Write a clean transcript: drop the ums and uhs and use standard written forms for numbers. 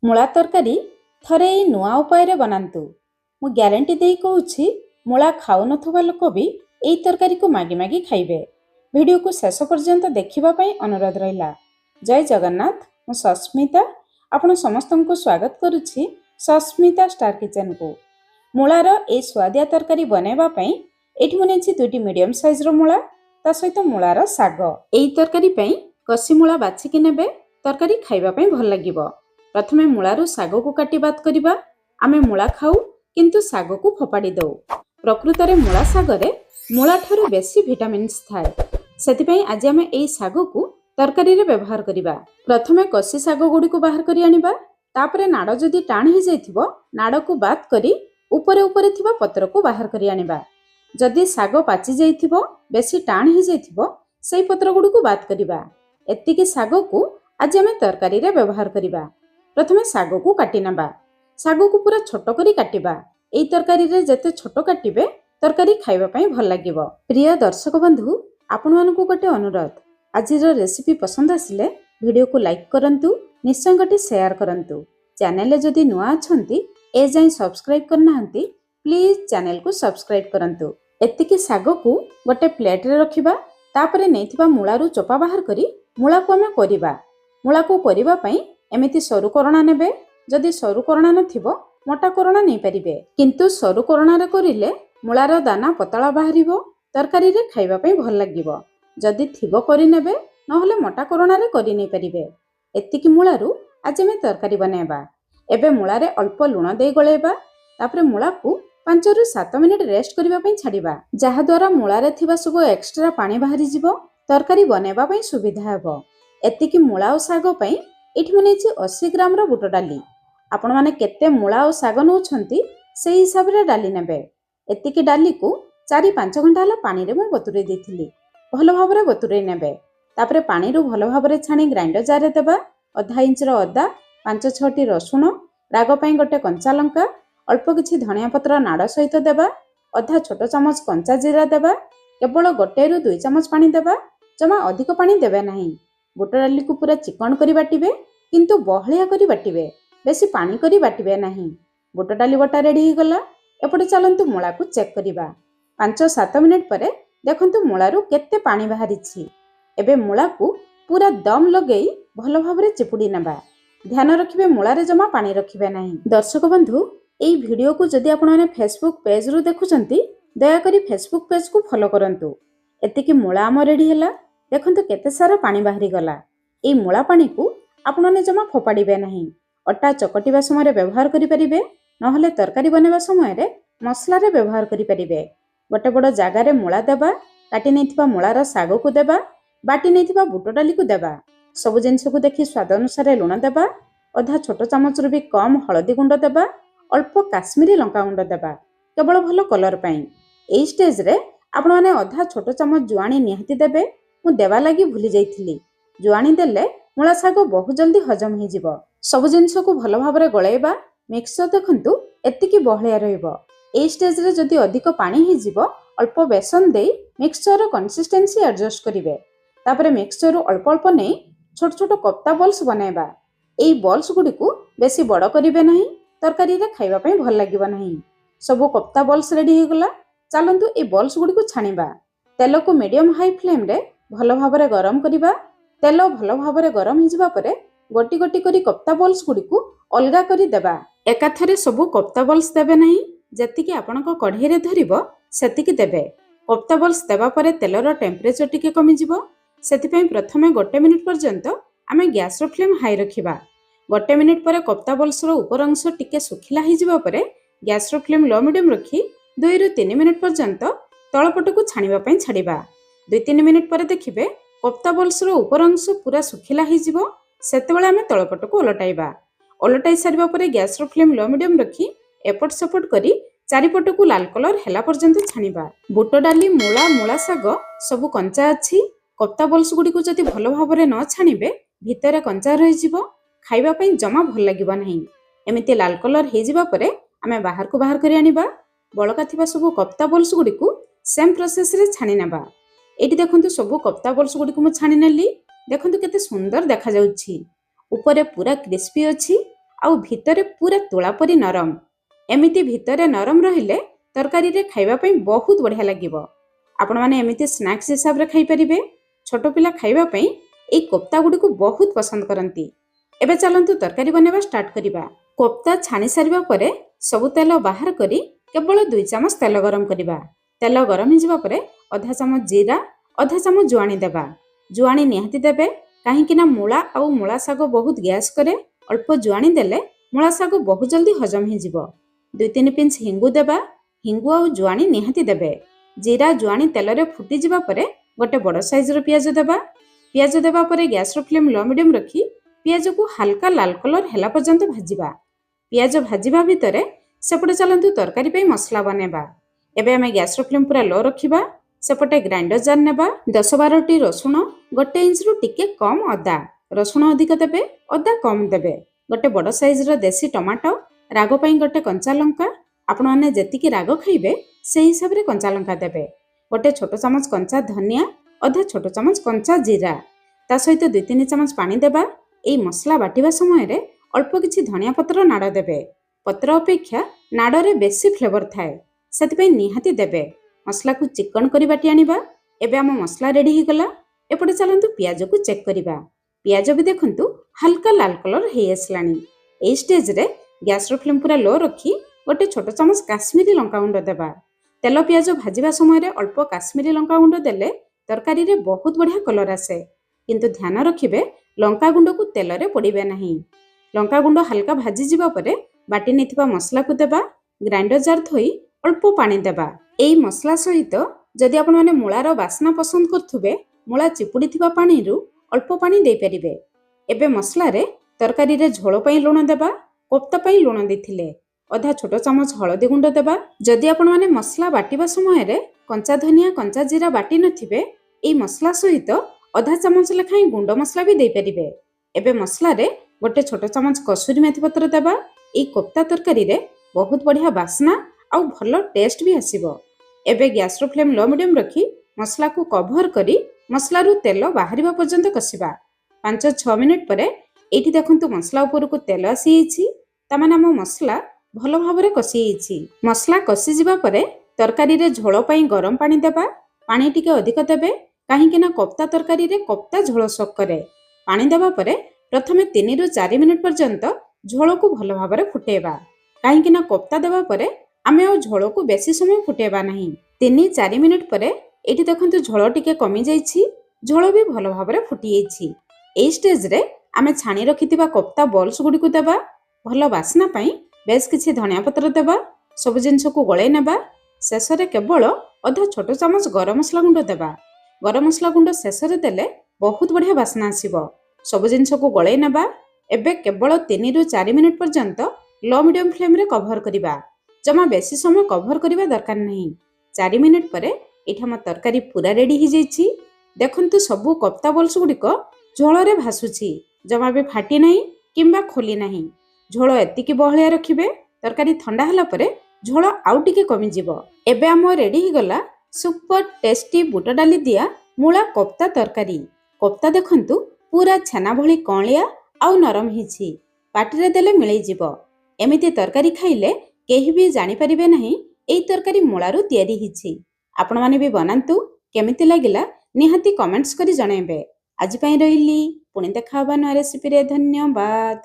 मूला तरकारी थरे नुआ उपाय बनातु। मु ग्यारंटी दे कहूँ मूला खाऊ नथुवा लोक भी यही तरकारी को मागी मागी खाइबे। वीडियो को शेष पर्यंत देखिबा अनुरोध रहिला। जय जगन्नाथ। मु सस्मिता आपण समस्त को स्वागत करुछि सस्मिता स्टार किचन को। मूलार ए स्वादिया तरकारी बनैबा पई एठी मुनेछि दुटी मीडियम साइज रो मूला ता सहित मूलार साग। एही तरकारी पई कसी मूला बाछिकी नेबे तरकारी खाइबा पई भल लागिबो। प्रथमे मूलारू साग को काटी बात करिबा। आमे मूला खाऊ किंतु साग को फोपाड़ी दौ। प्रकृत रे मूला सागरे मूला ठारू बेसी विटामिन्स थाए। सेतिपई आज आमे एही साग को तरकारी रे व्यवहार करिबा। प्रथमे कसी साग गुडी को बाहर करि आनिबा। तापरे नाड़ जदि टाण हो जाइथिबो नाड़ को बात करी ऊपरे ऊपरे थिबा पत्र को बाहर करि आनिबा। जदि साग पाचि जाइथिबो बेसी टाण हो जाइथिबो सेही पत्र गुडी को बात करिबा। एतिकी साग को आज आमे तरकारी रे व्यवहार करिबा। प्रथमे साग को काटी नबा। साग को पूरा छोट करी काटिबा। एही तरकारी रे जते छोट काटिबे तरकारी खाइबा पई भल लागिबो। प्रिय दर्शक बंधु आपण मानकु गोटे अनुरोध, आजिर रेसिपी पसंद आसिले वीडियो को लाइक करंतु, निश्चय गोटे शेयर करंतु। चैनल जदि नुआ अछंती ए जाई सब्सक्राइब करनाहंती प्लीज चैनल को सब्सक्राइब करंतु। एतिकी साग को गोटे प्लेट रे रखिबा। तापरे नेथिबा मूलारू चोपा बाहर करी मूला को हमें करिबा। मूला को करिबा पई एमिति सरू करणा नेबे। जदि सरू करणा नथिबो मोटा करणा नै परिबे। किंतु सरू करणा रे करिले मूलार दाना पतला बाहरिबो। तरकारी रे खाइबा पई भल लागिबो। जदि थिबो करि नेबे नहले मोटा करणा रे करि नै परिबे। एतिकी मूलारू आज हम तरकारी बनेबा। एबे मूला रे अल्प लूण दे गळेबा। तापरे मूला को 5 रु 7 मिनिट रेस्ट करिबा पई छाडिबा। जहा द्वारा मूला रे थिबा सब एक्स्ट्रा पानी बाहरी जिवो। तरकारी बनेबा पई सुविधा हेबो। एतिकी मूला और साग पई एठी मुनेछि 80 ग्राम रो बुट डाली। आपण माने केते मूला और साग नउछंती सेही हिसाब रे डाली नेबे। एतिकी डाली को 4-5 घंटा हला पानी रे मु बतुरे देथिली। भलो भाबरे बतुरे नेबे। तापरे पानी रो भलो भाबरे छाणी ग्राइंडर जार रे देबा। आधा इंच रो अदा, 5-6 टी रसुण, राग पई गोटे कंचा लंका, अल्प किछि धनिया पत्र नाड़ सहित देबा। आधा छोट चमच कंचा जीरा देबा। केवल 1 रु 2 चमच पानी देबा। जमा अधिक पानी देबे नाही। बुट डाली को पूरा चिकन करी बाटिबे किंतु बहलिया करी बाटिबे। बेसी पानी करी बाटिबे नाही। बुट डाली बटा रेडी हो गला। एपटे चलंतु मूला को चेक करिबा। 5-7 मिनिट परे देखंतु मूलारू केते पानी बाहरिछि। एबे मूला को पूरा दम लगेई भलो भाबरे चिपुडी नबा। ध्यान रखिबे मूला रे जमा पानी रखिबे नाही। दर्शक बंधु एई वीडियो को जदि आपण माने फेसबुक पेज रु देखुचंती दया करी फेसबुक पेज को फॉलो करंतु। एतिकी मूला आम रेडी हैला। देखंतु केते सारा पानी बाहरी गला। एई मूला पानी को आपण माने जमा फोपाड़ीबे नाही। अटा चकटिबा समय व्यवहार करि परिबे। नहले तरकारी बनेबा समय रे मसला रे व्यवहार करि परिबे। गोटे बड़ जागा रे मूला देबा। काटी नैथिबा मूलार साग को देबा। बाटी नैथिबा बुट डाली को देबा। सब जिंस को देखि स्वाद अनुसार लूण देबा। आधा छोट चमच रु भी कम हळदी गुंड देबा। अल्प काश्मीरी लंका गुंड देबा केवल भलो कलर पई। एई स्टेज रे आपण माने आधा छोट चमच जुआणी निहाती देबे। मु देबा लागि भूली जाइथिली। जुआणी देले मूला साग बहुत जल्दी हजम हो जिवो। सब जिंस को भलो भाबरे गळेबा। मिक्सचर देखंतु एतिकी बहलिया रहइबो। एई स्टेज रे जदि अधिक पानी हो जिवो अल्प बेसन देई मिक्सचर रो कंसिस्टेंसी एडजस्ट करिवे। तापरे मिक्सचर रो अल्प अल्प नै छोट छोट कोफ्ता बॉल्स बनेबा। एई बॉल्स गुडी को बेसी बड़ करिवे नाही। तरकारी रे खाइबा पई भल लागिबो नाही। सब कोफ्ता बॉल्स रेडी हो गला। चलंतु ए बॉल्स गुडी को छानिबा। तेल को मीडियम हाई फ्लेम रे भलो भाबरे गरम करिबा। तेल भलो भाबरे गरम हो जिबा परे गोटी गोटी करी कोफ्ता बॉल्स गुडी को अलगा करी देबा। एकाथरे सब कोफ्ता बॉल्स देबे नाही। जतिकी आपनको कढ़ी रे धरिबो सेतिकी देबे। कोफ्ता बॉल्स देबा परे तेलर टेम्परेचर टिके कमी जिवो। सेति पई प्रथमे 1 मिनिट पर्यंत आमे गैस रो फ्लेम हाई रखिबा। 1 मिनिट परे कोफ्ता बॉल्स रो ऊपर अंश टिके सुखिला हो जिबा परे गैस रो फ्लेम लो मीडियम रखी 2 रु 3 मिनिट पर्यंत तळपट को छानिबा पई छाडिबा। 2-3 मिनिट परे देखिबे कोफ्ता बॉल्स रो ऊपर अंश पूरा सुखिला हो जिवो। सेतेबेले आमे तळपट को ओलटाइबा। ओलटाई सारिबा परे गैस रो फ्लेम लो मीडियम रखी एपट सपट करी चारिपट को लाल कलर हेला पर्यंत छानिबा। बुट डाली मूला साग सब कंचा अछि। कोफ्ता बॉल्स गुडी को जदि भलो भाबरे न छानिबे भितरे कंचा रहि जिवो। खाइबा पई जमा भल लागिबा नाही। एमिति लाल कलर हे जिबा परे आमे बाहर को बाहर करी आनिबा। बळका थिबा सब कोफ्ता बॉल्स गुडी को सेम प्रोसेस रे छानि नेबा। एटी देखंतु सब कोफ्ता बॉल्स गुडी को मु छानि नेली। देखंतु केते सुंदर देखा जाउछि। ऊपरे पूरा क्रिस्पी अछि ଆଉ ଭିତରେ ପୁରା ତୁଳା ପରି ନରମ। ଏମିତି ଭିତରେ ନରମ ରହିଲେ ତରକାରୀରେ ଖାଇବା ପାଇଁ ବହୁତ ବଢ଼ିଆ ଲାଗିବ। ଆପଣମାନେ ଏମିତି ସ୍ନାକ୍ସ ହିସାବରେ ଖାଇପାରିବେ। ଛୋଟ ପିଲା ଖାଇବା ପାଇଁ ଏଇ କୋପ୍ତା ଗୁଡ଼ିକୁ ବହୁତ ପସନ୍ଦ କରନ୍ତି। ଏବେ ଚାଲନ୍ତୁ ତରକାରୀ ବନେଇବା ଷ୍ଟାର୍ଟ କରିବା। କୋପ୍ତା ଛାଣି ସାରିବା ପରେ ସବୁ ତେଲ ବାହାର କରି କେବଳ 2 ଚାମଚ ତେଲ ଗରମ କରିବା। ତେଲ ଗରମ ହେଇଯିବା ପରେ ଅଧା ଚାମଚ ଜିରା, ଅଧା ଚାମଚ ଜୁଆଣି ଦେବା। ଜୁଆଣି ନିହାତି ଦେବେ, କାହିଁକି ନା ମୂଳା ଆଉ ମୂଳା ଶାଗ ବହୁତ ଗ୍ୟାସ୍ କରେ। ଅଳ୍ପ ଜୁଆଣି ଦେଲେ ମୂଳା ଶାଗ ବହୁତ ଜଲ୍ଦି ହଜମ ହେଇଯିବ। 2-3 ପିଞ୍ଚ ହିଙ୍ଗୁ ଦେବା। ହିଙ୍ଗୁ ଆଉ ଜୁଆଣି ନିହାତି ଦେବେ। ଜିରା ଜୁଆଣି ତେଲରେ ଫୁଟିଯିବା ପରେ ଗୋଟେ ବଡ଼ ସାଇଜର ପିଆଜ ଦେବା। ପିଆଜ ଦେବା ପରେ ଗ୍ୟାସର ଫ୍ଲେମ୍ ଲୋ ମିଡ଼ିୟମ୍ ରଖି ପିଆଜକୁ ହାଲକା ଲାଲ କଲର ହେଲା ପର୍ଯ୍ୟନ୍ତ ଭାଜିବା। ପିଆଜ ଭାଜିବା ଭିତରେ ସେପଟେ ଚାଲନ୍ତୁ ତରକାରୀ ପାଇଁ ମସଲା ବନେଇବା। ଏବେ ଆମେ ଗ୍ୟାସର ଫ୍ଲେମ୍ ପୁରା ଲୋ ରଖିବା। ସେପଟେ ଗ୍ରାଇଣ୍ଡର ଜାର୍ ନେବା। 10-12ଟି ରସୁଣ, 1 ଇଞ୍ଚରୁ ଟିକେ କମ୍ ଅଦା। ରସୁଣ ଅଧିକ ଦେବେ, ଅଦା କମ୍ ଦେବେ। ଗୋଟେ ବଡ଼ ସାଇଜର ଦେଶୀ ଟମାଟୋ, ରାଗ ପାଇଁ ଗୋଟେ କଞ୍ଚା ଲଙ୍କା। ଆପଣମାନେ ଯେତିକି ରାଗ ଖାଇବେ ସେହି ହିସାବରେ କଞ୍ଚା ଲଙ୍କା ଦେବେ। ଗୋଟେ ଛୋଟ ଚାମଚ କଞ୍ଚା ଧନିଆ, ଅଧା ଛୋଟ ଚାମଚ କଞ୍ଚା ଜିରା। ତା ସହିତ 2-3 ଚାମଚ ପାଣି ଦେବା। ଏଇ ମସଲା ବାଟିବା ସମୟରେ ଅଳ୍ପ କିଛି ଧନିଆ ପତ୍ର ନାଡ଼ ଦେବେ। ପତ୍ର ଅପେକ୍ଷା ନାଡ଼ରେ ବେଶୀ ଫ୍ଲେଭର ଥାଏ, ସେଥିପାଇଁ ନିହାତି ଦେବେ। ମସଲାକୁ ଚିକଣ କରି ବାଟି ଆଣିବା। ଏବେ ଆମ ମସଲା ରେଡ଼ି ହେଇଗଲା। ଏପଟେ ଚାଲନ୍ତୁ ପିଆଜକୁ ଚେକ୍ କରିବା। ପିଆଜ ବି ଦେଖନ୍ତୁ ହାଲକା ଲାଲ କଲର ହେଇ ଆସିଲାଣି। ଏଇ ଷ୍ଟେଜରେ ଗ୍ୟାସର ଫ୍ଲେମ୍ ପୁରା ଲୋ ରଖି ଗୋଟେ ଛୋଟ ଚାମଚ କାଶ୍ମୀରୀ ଲଙ୍କାଗୁଣ୍ଡ ଦେବା। ତେଲ ପିଆଜ ଭାଜିବା ସମୟରେ ଅଳ୍ପ କାଶ୍ମୀରୀ ଲଙ୍କାଗୁଣ୍ଡ ଦେଲେ ତରକାରୀରେ ବହୁତ ବଢ଼ିଆ କଲର ଆସେ। କିନ୍ତୁ ଧ୍ୟାନ ରଖିବେ ଲଙ୍କାଗୁଣ୍ଡକୁ ତେଲରେ ପୋଡ଼ିବେ ନାହିଁ। ଲଙ୍କାଗୁଣ୍ଡ ହାଲକା ଭାଜିଯିବା ପରେ ବାଟି ନେଇଥିବା ମସଲାକୁ ଦେବା। ଗ୍ରାଇଣ୍ଡର ଜାର୍ ଥୋଇ ଅଳ୍ପ ପାଣି ଦେବା। ଏଇ ମସଲା ସହିତ ଯଦି ଆପଣମାନେ ମୂଳାର ବାସ୍ନା ପସନ୍ଦ କରୁଥିବେ, ମୂଳା ଚିପୁଡ଼ିଥିବା ପାଣିରୁ ଅଳ୍ପ ପାଣି ଦେଇପାରିବେ। ଏବେ ମସଲାରେ ତରକାରୀରେ ଝୋଳ ପାଇଁ ଲୁଣ ଦେବା। କୋପ୍ତା ପାଇଁ ଲୁଣ ଦେଇଥିଲେ। ଅଧା ଛୋଟ ଚାମଚ ହଳଦୀ ଗୁଣ୍ଡ ଦେବା। ଯଦି ଆପଣମାନେ ମସଲା ବାଟିବା ସମୟରେ କଞ୍ଚା ଧନିଆ, କଞ୍ଚା ଜିରା ବାଟି ନଥିବେ, ଏଇ ମସଲା ସହିତ ଅଧା ଚାମଚ ଲେଖାଏଁ ଗୁଣ୍ଡ ମସଲା ବି ଦେଇପାରିବେ। ଏବେ ମସଲାରେ ଗୋଟେ ଛୋଟ ଚାମଚ କସୁରୀ ମେଥି ପତ୍ର ଦେବା। ଏଇ କୋପ୍ତା ତରକାରୀରେ ବହୁତ ବଢ଼ିଆ ବାସ୍ନା ଆଉ ଭଲ ଟେଷ୍ଟ ବି ଆସିବ। ଏବେ ଗ୍ୟାସର ଫ୍ଲେମ୍ ଲୋ ମିଡ଼ିୟମ୍ ରଖି ମସଲାକୁ କଭର କରି ମସଲାରୁ ତେଲ ବାହାରିବା ପର୍ଯ୍ୟନ୍ତ କଷିବା। 5-6 ମିନିଟ୍ ପରେ ଏଇଠି ଦେଖନ୍ତୁ ମସଲା ଉପରକୁ ତେଲ ଆସିଯାଇଛି। ତାମାନେ ଆମ ମସଲା ଭଲ ଭାବରେ କଷି ହେଇଛି। ମସଲା କଷିଯିବା ପରେ ତରକାରୀରେ ଝୋଳ ପାଇଁ ଗରମ ପାଣି ଦେବା। ପାଣି ଟିକେ ଅଧିକ ଦେବେ, କାହିଁକି ନା କୋପ୍ତା ତରକାରୀରେ କୋପ୍ତା ଝୋଳ ସକ୍ କରେ। ପାଣି ଦେବା ପରେ ପ୍ରଥମେ 3-4 ମିନିଟ୍ ପର୍ଯ୍ୟନ୍ତ ଝୋଳକୁ ଭଲ ଭାବରେ ଫୁଟେଇବା। କାହିଁକି ନା କୋପ୍ତା ଦେବା ପରେ ଆମେ ଆଉ ଝୋଳକୁ ବେଶୀ ସମୟ ଫୁଟେଇବା ନାହିଁ। 3-4 ମିନିଟ୍ ପରେ ଏଇଠି ଦେଖନ୍ତୁ ଝୋଳ ଟିକେ କମିଯାଇଛି। ଝୋଳ ବି ଭଲ ଭାବରେ ଫୁଟିଯାଇଛି। ଏଇ ଷ୍ଟେଜରେ ଆମେ ଛାଣି ରଖିଥିବା କୋପ୍ତା ବଲ୍ସ ଗୁଡ଼ିକୁ ଦେବା। ଭଲ ବାସ୍ନା ପାଇଁ ବେଶ କିଛି ଧନିଆ ପତ୍ର ଦେବା। ସବୁ ଜିନିଷକୁ ଗୋଳେଇ ନେବା। ଶେଷରେ କେବଳ ଅଧା ଛୋଟ ଚାମଚ ଗରମ ମସଲା ଗୁଣ୍ଡ ଦେବା। ଗରମ ମସଲା ଗୁଣ୍ଡ ଶେଷରେ ଦେଲେ ବହୁତ ବଢ଼ିଆ ବାସ୍ନା ଆସିବ। ସବୁ ଜିନିଷକୁ ଗୋଳେଇ ନେବା। ଏବେ କେବଳ 3-4 ମିନିଟ୍ ପର୍ଯ୍ୟନ୍ତ ଲୋ ମିଡ଼ିୟମ୍ ଫ୍ଲେମ୍ରେ କଭର କରିବା। ଜମା ବେଶୀ ସମୟ କଭର କରିବା ଦରକାର ନାହିଁ। 4 ମିନିଟ୍ ପରେ ଏଇଠି ଆମ ତରକାରୀ ପୁରା ରେଡ଼ି ହେଇଯାଇଛି। ଦେଖନ୍ତୁ ସବୁ କୋପ୍ତା ବଲ୍ସ ଗୁଡ଼ିକ ଝୋଳରେ ଭାସୁଛି, ଜମା ବି ଫାଟି ନାହିଁ କିମ୍ବା ଖୋଲି ନାହିଁ। ଝୋଳ ଏତିକି ବହଳିଆ ରଖିବେ। ତରକାରୀ ଥଣ୍ଡା ହେଲା ପରେ ଝୋଳ ଆଉ ଟିକେ କମିଯିବ। ଏବେ ଆମ ରେଡ଼ି ହେଇଗଲା ସୁପର ଟେଷ୍ଟି ବୁଟ ଡାଲି ଦିଆ ମୂଳା କୋପ୍ତା ତରକାରୀ। କୋପ୍ତା ଦେଖନ୍ତୁ ପୁରା ଛେନା ଭଳି କଅଁଳିଆ ଆଉ ନରମ ହେଇଛି। ପାଟିରେ ଦେଲେ ମିଳେଇଯିବ। ଏମିତି ତରକାରୀ ଖାଇଲେ କେହି ବି ଜାଣିପାରିବେ ନାହିଁ ଏଇ ତରକାରୀ ମୂଳାରୁ ତିଆରି ହେଇଛି। ଆପଣମାନେ ବି ବନାନ୍ତୁ। କେମିତି ଲାଗିଲା ନିହାତି କମେଣ୍ଟସ୍ କରି ଜଣାଇବେ। ଆଜି ପାଇଁ ରହିଲି। ପୁଣି ଦେଖା ହେବା ନୂଆ ରେସିପିରେ। ଧନ୍ୟବାଦ।